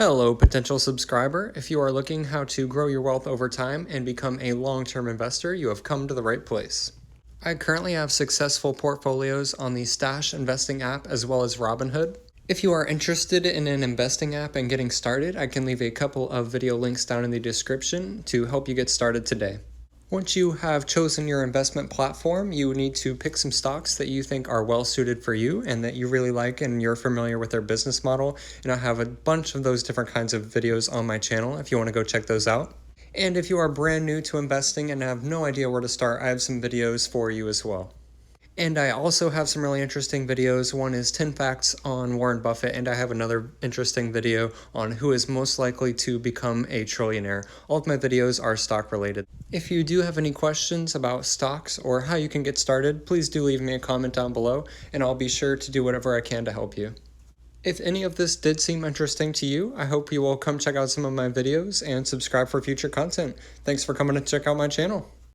Hello, potential subscriber. If you are looking how to grow your wealth over time and become a long-term investor, you have come to the right place. I currently have successful portfolios on the Stash investing app as well as Robinhood. If you are interested in an investing app and getting started, I can leave a couple of video links down in the description to help you get started today. Once you have chosen your investment platform, you need to pick some stocks that you think are well suited for you and that you really like and you're familiar with their business model. And I have a bunch of those different kinds of videos on my channel if you want to go check those out. And if you are brand new to investing and have no idea where to start, I have some videos for you as well. And I also have some really interesting videos. One is 10 facts on Warren Buffett, and I have another interesting video on who is most likely to become a trillionaire. All of my videos are stock related. If you do have any questions about stocks or how you can get started, please do leave me a comment down below, and I'll be sure to do whatever I can to help you. If any of this did seem interesting to you, I hope you will come check out some of my videos and subscribe for future content. Thanks for coming to check out my channel.